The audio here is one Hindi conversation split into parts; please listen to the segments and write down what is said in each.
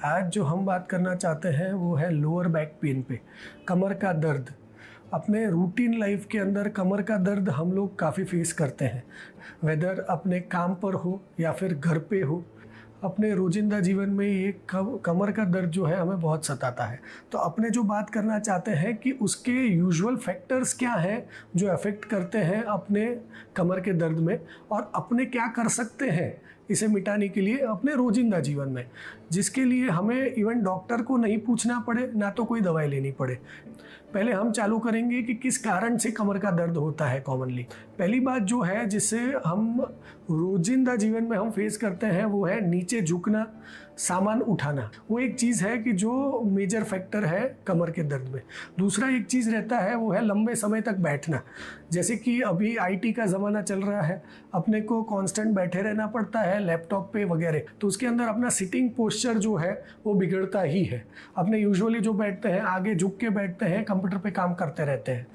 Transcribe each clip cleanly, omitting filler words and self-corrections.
आज जो हम बात करना चाहते हैं वो है लोअर बैक पेन पे, कमर का दर्द। अपने रूटीन लाइफ के अंदर कमर का दर्द हम लोग काफ़ी फेस करते हैं, वेदर अपने काम पर हो या फिर घर पे हो। अपने रोजिंदा जीवन में ये कमर का दर्द जो है हमें बहुत सताता है। तो अपने जो बात करना चाहते हैं कि उसके यूजुअल फैक्टर्स क्या हैं जो अफेक्ट करते हैं अपने कमर के दर्द में, और अपने क्या कर सकते हैं इसे मिटाने के लिए अपने रोजिंदा जीवन में, जिसके लिए हमें इवन डॉक्टर को नहीं पूछना पड़े, ना तो कोई दवाई लेनी पड़े। पहले हम चालू करेंगे कि किस कारण से कमर का दर्द होता है कॉमनली। पहली बात जो है जिससे हम रोजिंदा जीवन में हम फेस करते हैं वो है नीचे झुकना, सामान उठाना। वो एक चीज़ है कि जो मेजर फैक्टर है कमर के दर्द में। दूसरा एक चीज़ रहता है वो है लंबे समय तक बैठना। जैसे कि अभी आईटी का ज़माना चल रहा है, अपने को कांस्टेंट बैठे रहना पड़ता है लैपटॉप पे वगैरह, तो उसके अंदर अपना सिटिंग पोस्चर जो है वो बिगड़ता ही है। अपने यूजुअली जो बैठते हैं आगे झुक के बैठते हैं, कंप्यूटर पे काम करते रहते हैं,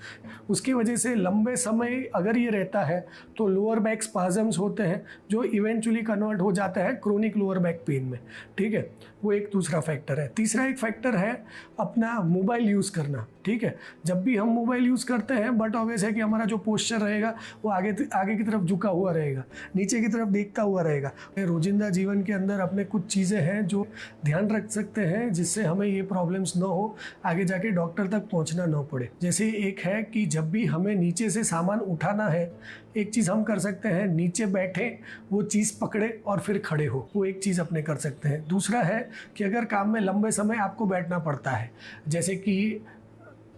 उसकी वजह से लंबे समय अगर ये रहता है तो लोअर बैक स्पाजम्स होते हैं जो इवेंचुअली कन्वर्ट हो जाता है क्रोनिक लोअर बैक पेन में। ठीक है, वो एक दूसरा फैक्टर है। तीसरा एक फैक्टर है अपना मोबाइल यूज़ करना। ठीक है, जब भी हम मोबाइल यूज़ करते हैं बट ऑब्वियस है कि हमारा जो पोस्चर रहेगा वो आगे की तरफ झुका हुआ रहेगा, नीचे की तरफ देखता हुआ रहेगा। रोजिंदा जीवन के अंदर अपने कुछ चीज़ें हैं जो ध्यान रख सकते हैं जिससे हमें ये प्रॉब्लम्स ना हो, आगे जाके डॉक्टर तक पहुंचना ना पड़े। जैसे एक है कि जब भी हमें नीचे से सामान उठाना है, एक चीज़ हम कर सकते हैं, नीचे बैठे वो चीज़ पकड़े और फिर खड़े हो, वो एक चीज़ अपने कर सकते हैं। दूसरा है कि अगर काम में लंबे समय आपको बैठना पड़ता है, जैसे कि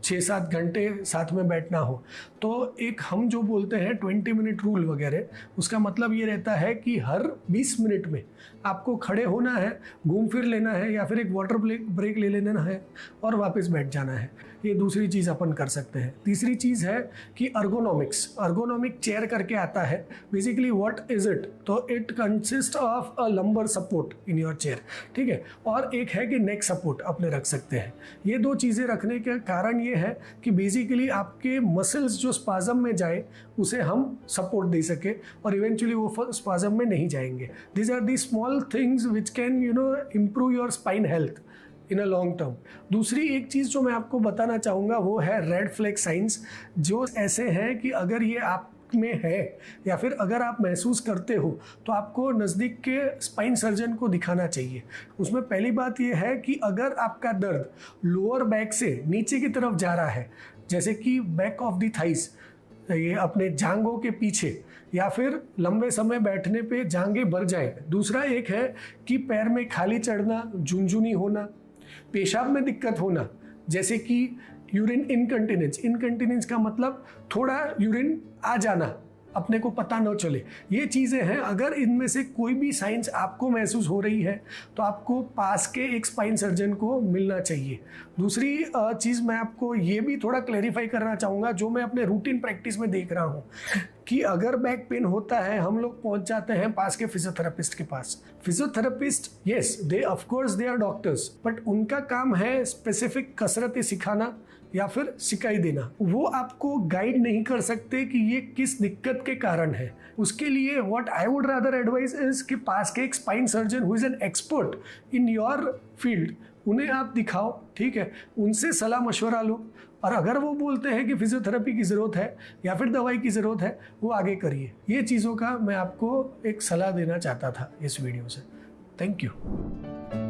6-7 घंटे साथ में बैठना हो, तो एक हम जो बोलते हैं 20 मिनट रूल वगैरह, उसका मतलब ये रहता है कि हर 20 मिनट में आपको खड़े होना है, घूम फिर लेना है या फिर एक वाटर ब्रेक ले लेना है और वापस बैठ जाना है। ये दूसरी चीज़ अपन कर सकते हैं। तीसरी चीज़ है कि अर्गोनॉमिक चेयर करके आता है। बेसिकली व्हाट इज इट, तो it consist of a lumbar support in your chair. ठीक है, और एक है कि नेक सपोर्ट अपने रख सकते हैं। ये दो चीज़ें रखने के कारण ये है कि बेसिकली आपके मसल्स जो स्पाजम में जाए उसे हम सपोर्ट दे सके और इवेंचुअली वो स्पाजम में नहीं जाएंगे। This are the small things which can improve your spine health in a long term. दूसरी एक चीज़ जो मैं आपको बताना चाहूँगा वो है रेड फ्लैग साइंस, जो ऐसे हैं कि अगर ये आप में है या फिर अगर आप महसूस करते हो तो आपको नज़दीक के स्पाइन सर्जन को दिखाना चाहिए। उसमें पहली बात यह है कि अगर आपका दर्द लोअर बैक से नीचे की तरफ जा रहा है, जैसे कि बैक ऑफ द थाइस, ये अपने जांघों के पीछे, या फिर लंबे समय बैठने पे जांघें भर जाए। दूसरा एक है कि पैर में खाली चढ़ना, झुनझुनी होना, पेशाब में दिक्कत होना, जैसे कि यूरिन इनकंटिनेंस का मतलब थोड़ा यूरिन आ जाना, अपने को पता न चले। ये चीज़ें हैं, अगर इनमें से कोई भी साइंस आपको महसूस हो रही है तो आपको पास के एक स्पाइन सर्जन को मिलना चाहिए। दूसरी चीज़ मैं आपको ये भी थोड़ा क्लैरिफाई करना चाहूँगा, जो मैं अपने रूटीन प्रैक्टिस में देख रहा हूँ कि अगर बैक पेन होता है हम लोग पहुंच जाते हैं पास के फिजियोथेरेपिस्ट के पास। Physiotherapist yes, they of course they are doctors, but उनका काम है स्पेसिफिक कसरतें सिखाना या फिर सिखाई देना। वो आपको गाइड नहीं कर सकते कि ये किस दिक्कत के कारण है। उसके लिए what I would rather advice is कि पास के एक spine surgeon who is an expert in your field, उन्हें आप दिखाओ। ठीक है, उनसे सलाह मशवरा लो, और अगर वो बोलते हैं कि फिजियोथेरेपी की ज़रूरत है या फिर दवाई की ज़रूरत है, वो आगे करिए। ये चीज़ों का मैं आपको एक सलाह देना चाहता था इस वीडियो से। Thank you.